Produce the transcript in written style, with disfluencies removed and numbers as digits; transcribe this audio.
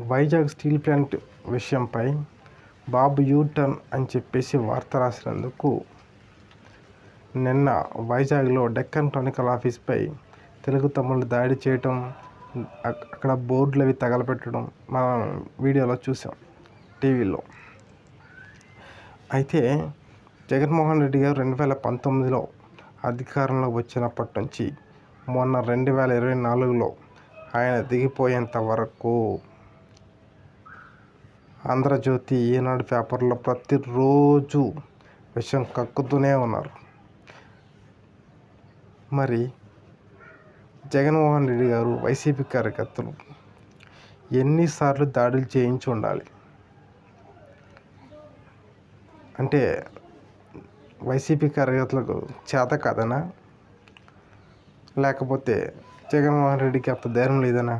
Vizag steel plant విషయంపై బాబు U turn అని చెప్పేసి వార్త రాసినందుకు నిన్న వైజాగ్లో డెక్కన్ క్రానికల్ ఆఫీస్పై తెలుగు తమ్ముళ్ళు దాడి చేయటం, అక్కడ బోర్డులు అవి తగలపెట్టడం మనం వీడియోలో చూసాం, టీవీలో. అయితే జగన్మోహన్ రెడ్డి గారు 2019లో అధికారంలో వచ్చినప్పటి నుంచి మొన్న 2024లో ఆయన దిగిపోయేంత వరకు ఆంధ్రజ్యోతి, ఈనాడు పేపర్లో ప్రతిరోజు విషయం కక్కుతూనే ఉన్నారు. మరి జగన్మోహన్ రెడ్డి గారు వైసీపీ కార్యకర్తలు ఎన్నిసార్లు దాడులు చేయించి ఉండాలి? అంటే వైసీపీ కార్యకర్తలకు చేత కాదనా, లేకపోతే జగన్మోహన్ రెడ్డికి అంత ధైర్యం లేదనా?